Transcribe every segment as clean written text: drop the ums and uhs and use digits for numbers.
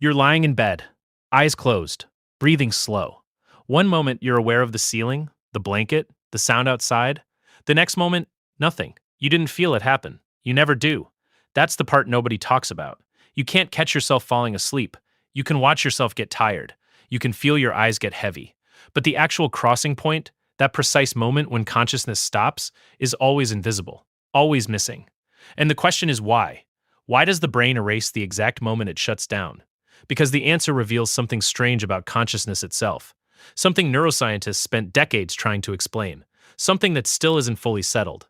You're lying in bed, eyes closed, breathing slow. One moment you're aware of the ceiling, the blanket, the sound outside. The next moment, nothing. You didn't feel it happen. You never do. That's the part nobody talks about. You can't catch yourself falling asleep. You can watch yourself get tired. You can feel your eyes get heavy. But the actual crossing point, that precise moment when consciousness stops, is always invisible, always missing. And the question is why? Why does the brain erase the exact moment it shuts down? Because the answer reveals something strange about consciousness itself. Something neuroscientists spent decades trying to explain. Something that still isn't fully settled.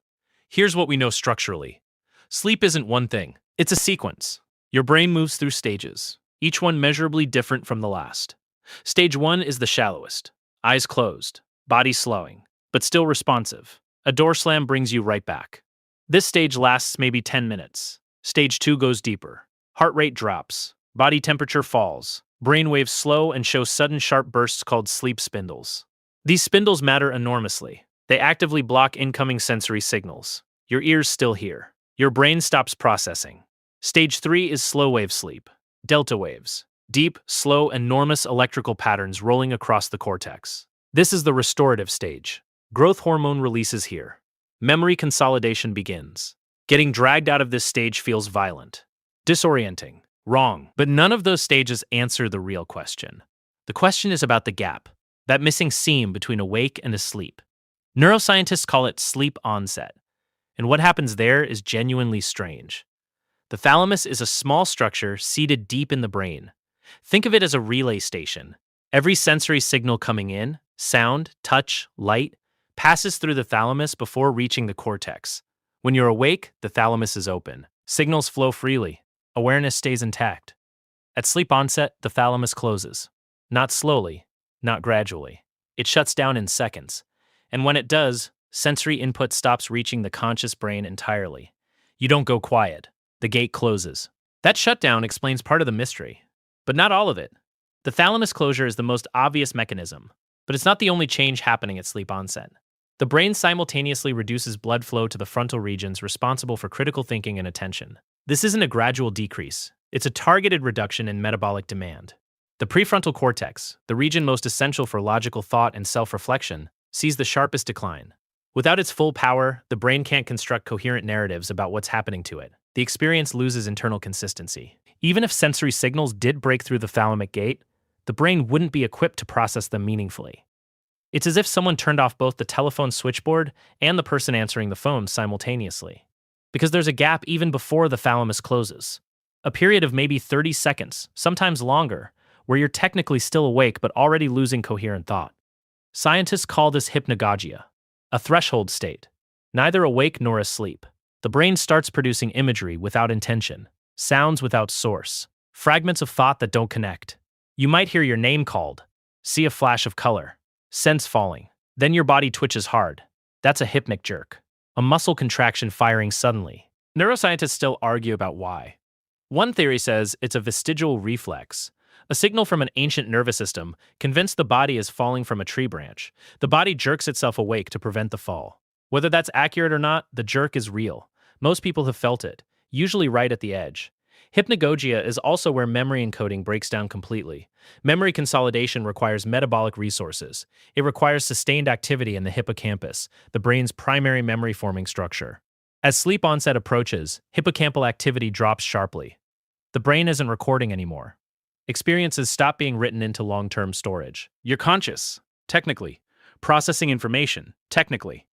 Here's what we know structurally. Sleep isn't one thing. It's a sequence. Your brain moves through stages, each one measurably different from the last. Stage 1 is the shallowest. Eyes closed, body slowing, but still responsive. A door slam brings you right back. This stage lasts maybe 10 minutes. Stage 2 goes deeper. Heart rate drops. Body temperature falls. Brain waves slow and show sudden sharp bursts called sleep spindles. These spindles matter enormously. They actively block incoming sensory signals. Your ears still hear. Your brain stops processing. Stage 3 is slow wave sleep. Delta waves. Deep, slow, enormous electrical patterns rolling across the cortex. This is the restorative stage. Growth hormone releases here. Memory consolidation begins. Getting dragged out of this stage feels violent, disorienting, wrong. But none of those stages answer the real question. The question is about the gap, that missing seam between awake and asleep. Neuroscientists call it sleep onset. And what happens there is genuinely strange. The thalamus is a small structure seated deep in the brain. Think of it as a relay station. Every sensory signal coming in, sound, touch, light, passes through the thalamus before reaching the cortex. When you're awake, the thalamus is open. Signals flow freely. Awareness stays intact. At sleep onset, the thalamus closes. Not slowly, not gradually. It shuts down in seconds. And when it does, sensory input stops reaching the conscious brain entirely. You don't go quiet. The gate closes. That shutdown explains part of the mystery, but not all of it. The thalamus closure is the most obvious mechanism, but it's not the only change happening at sleep onset. The brain simultaneously reduces blood flow to the frontal regions responsible for critical thinking and attention. This isn't a gradual decrease. It's a targeted reduction in metabolic demand. The prefrontal cortex, the region most essential for logical thought and self-reflection, sees the sharpest decline. Without its full power, the brain can't construct coherent narratives about what's happening to it. The experience loses internal consistency. Even if sensory signals did break through the thalamic gate, the brain wouldn't be equipped to process them meaningfully. It's as if someone turned off both the telephone switchboard and the person answering the phone simultaneously. Because there's a gap even before the thalamus closes. A period of maybe 30 seconds, sometimes longer, where you're technically still awake but already losing coherent thought. Scientists call this hypnagogia, a threshold state. Neither awake nor asleep. The brain starts producing imagery without intention, sounds without source, fragments of thought that don't connect. You might hear your name called, see a flash of color, sense falling. Then your body twitches hard. That's a hypnic jerk, a muscle contraction firing suddenly. Neuroscientists still argue about why. One theory says it's a vestigial reflex, a signal from an ancient nervous system convinced the body is falling from a tree branch. The body jerks itself awake to prevent the fall. Whether that's accurate or not, the jerk is real. Most people have felt it, usually right at the edge. Hypnagogia is also where memory encoding breaks down completely. Memory consolidation requires metabolic resources. It requires sustained activity in the hippocampus, the brain's primary memory-forming structure. As sleep onset approaches, hippocampal activity drops sharply. The brain isn't recording anymore. Experiences stop being written into long-term storage. You're conscious, technically, processing information, technically.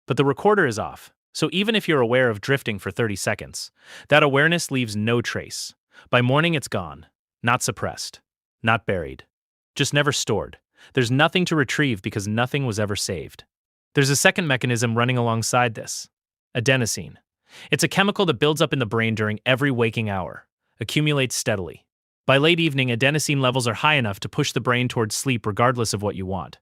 But the recorder is off. So even if you're aware of drifting for 30 seconds, that awareness leaves no trace. By morning, it's gone. Not suppressed. Not buried. Just never stored. There's nothing to retrieve because nothing was ever saved. There's a second mechanism running alongside this. Adenosine. It's a chemical that builds up in the brain during every waking hour, accumulates steadily. By late evening, adenosine levels are high enough to push the brain towards sleep regardless of what you want.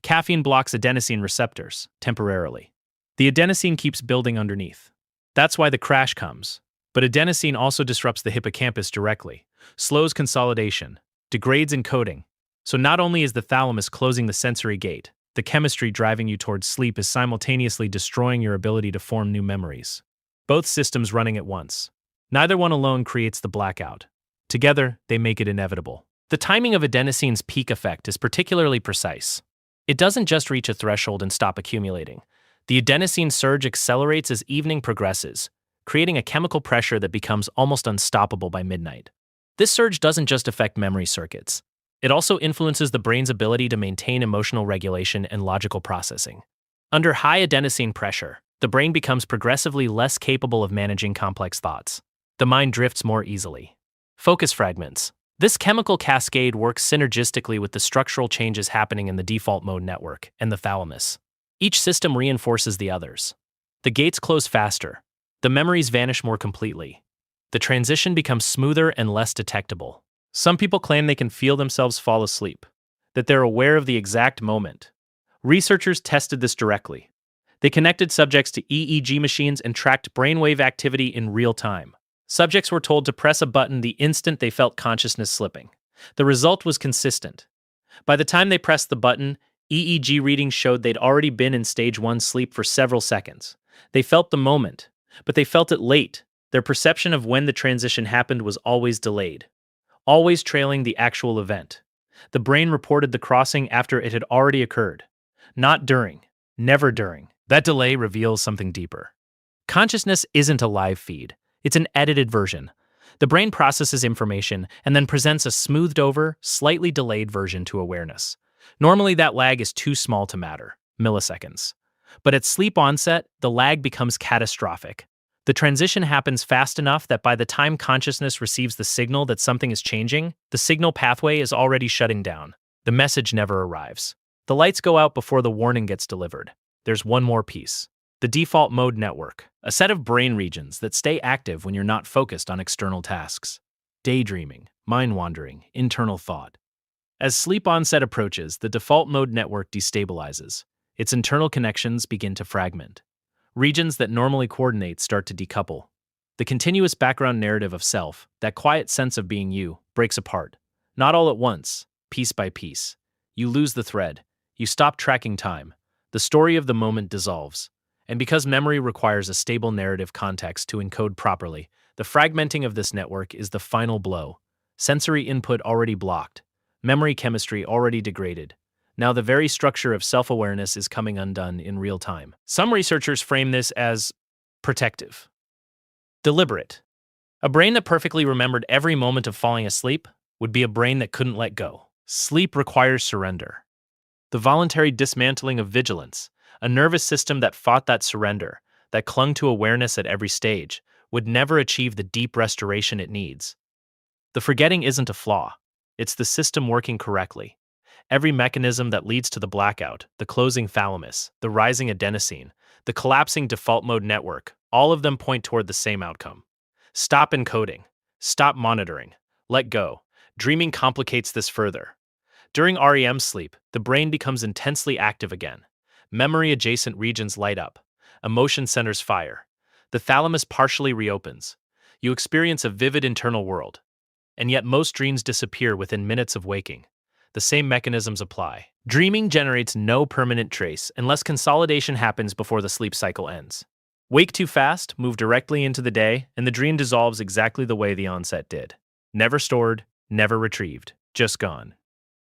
Caffeine blocks adenosine receptors, temporarily. The adenosine keeps building underneath. That's why the crash comes. But adenosine also disrupts the hippocampus directly, slows consolidation, degrades encoding. So not only is the thalamus closing the sensory gate, the chemistry driving you towards sleep is simultaneously destroying your ability to form new memories. Both systems running at once. Neither one alone creates the blackout. Together, they make it inevitable. The timing of adenosine's peak effect is particularly precise. It doesn't just reach a threshold and stop accumulating. The adenosine surge accelerates as evening progresses, creating a chemical pressure that becomes almost unstoppable by midnight. This surge doesn't just affect memory circuits. It also influences the brain's ability to maintain emotional regulation and logical processing. Under high adenosine pressure, the brain becomes progressively less capable of managing complex thoughts. The mind drifts more easily. Focus fragments. This chemical cascade works synergistically with the structural changes happening in the default mode network and the thalamus. Each system reinforces the others. The gates close faster. The memories vanish more completely. The transition becomes smoother and less detectable. Some people claim they can feel themselves fall asleep, that they're aware of the exact moment. Researchers tested this directly. They connected subjects to EEG machines and tracked brainwave activity in real time. Subjects were told to press a button the instant they felt consciousness slipping. The result was consistent. By the time they pressed the button, EEG readings showed they'd already been in stage 1 sleep for several seconds. They felt the moment, but they felt it late. Their perception of when the transition happened was always delayed, always trailing the actual event. The brain reported the crossing after it had already occurred, not during, never during. That delay reveals something deeper. Consciousness isn't a live feed. It's an edited version. The brain processes information and then presents a smoothed over, slightly delayed version to awareness. Normally that lag is too small to matter, milliseconds. But at sleep onset, the lag becomes catastrophic. The transition happens fast enough that by the time consciousness receives the signal that something is changing, the signal pathway is already shutting down. The message never arrives. The lights go out before the warning gets delivered. There's one more piece. The default mode network, a set of brain regions that stay active when you're not focused on external tasks. Daydreaming, mind-wandering, internal thought. As sleep onset approaches, the default mode network destabilizes. Its internal connections begin to fragment. Regions that normally coordinate start to decouple. The continuous background narrative of self, that quiet sense of being you, breaks apart. Not all at once, piece by piece. You lose the thread. You stop tracking time. The story of the moment dissolves. And because memory requires a stable narrative context to encode properly, the fragmenting of this network is the final blow. Sensory input already blocked. Memory chemistry already degraded. Now the very structure of self-awareness is coming undone in real time. Some researchers frame this as protective, deliberate. A brain that perfectly remembered every moment of falling asleep would be a brain that couldn't let go. Sleep requires surrender. The voluntary dismantling of vigilance, a nervous system that fought that surrender, that clung to awareness at every stage, would never achieve the deep restoration it needs. The forgetting isn't a flaw. It's the system working correctly. Every mechanism that leads to the blackout, the closing thalamus, the rising adenosine, the collapsing default mode network, all of them point toward the same outcome. Stop encoding. Stop monitoring. Let go. Dreaming complicates this further. During REM sleep, the brain becomes intensely active again. Memory-adjacent regions light up. Emotion centers fire. The thalamus partially reopens. You experience a vivid internal world. And yet most dreams disappear within minutes of waking. The same mechanisms apply. Dreaming generates no permanent trace unless consolidation happens before the sleep cycle ends. Wake too fast, move directly into the day, and the dream dissolves exactly the way the onset did. Never stored, never retrieved, just gone.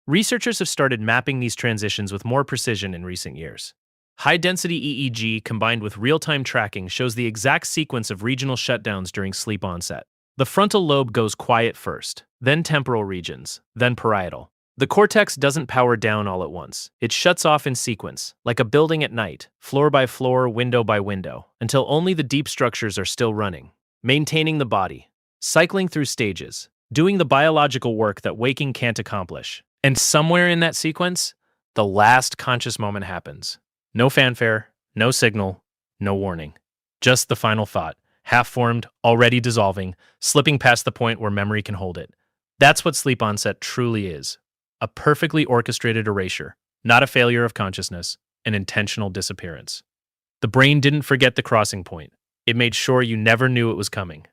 Researchers have started mapping these transitions with more precision in recent years. High-density EEG combined with real-time tracking shows the exact sequence of regional shutdowns during sleep onset. The frontal lobe goes quiet first, then temporal regions, then parietal. The cortex doesn't power down all at once. It shuts off in sequence, like a building at night, floor by floor, window by window, until only the deep structures are still running, maintaining the body, cycling through stages, doing the biological work that waking can't accomplish. And somewhere in that sequence, the last conscious moment happens. No fanfare, no signal, no warning. Just the final thought, half-formed, already dissolving, slipping past the point where memory can hold it. That's what sleep onset truly is. A perfectly orchestrated erasure, not a failure of consciousness, an intentional disappearance. The brain didn't forget the crossing point. It made sure you never knew it was coming.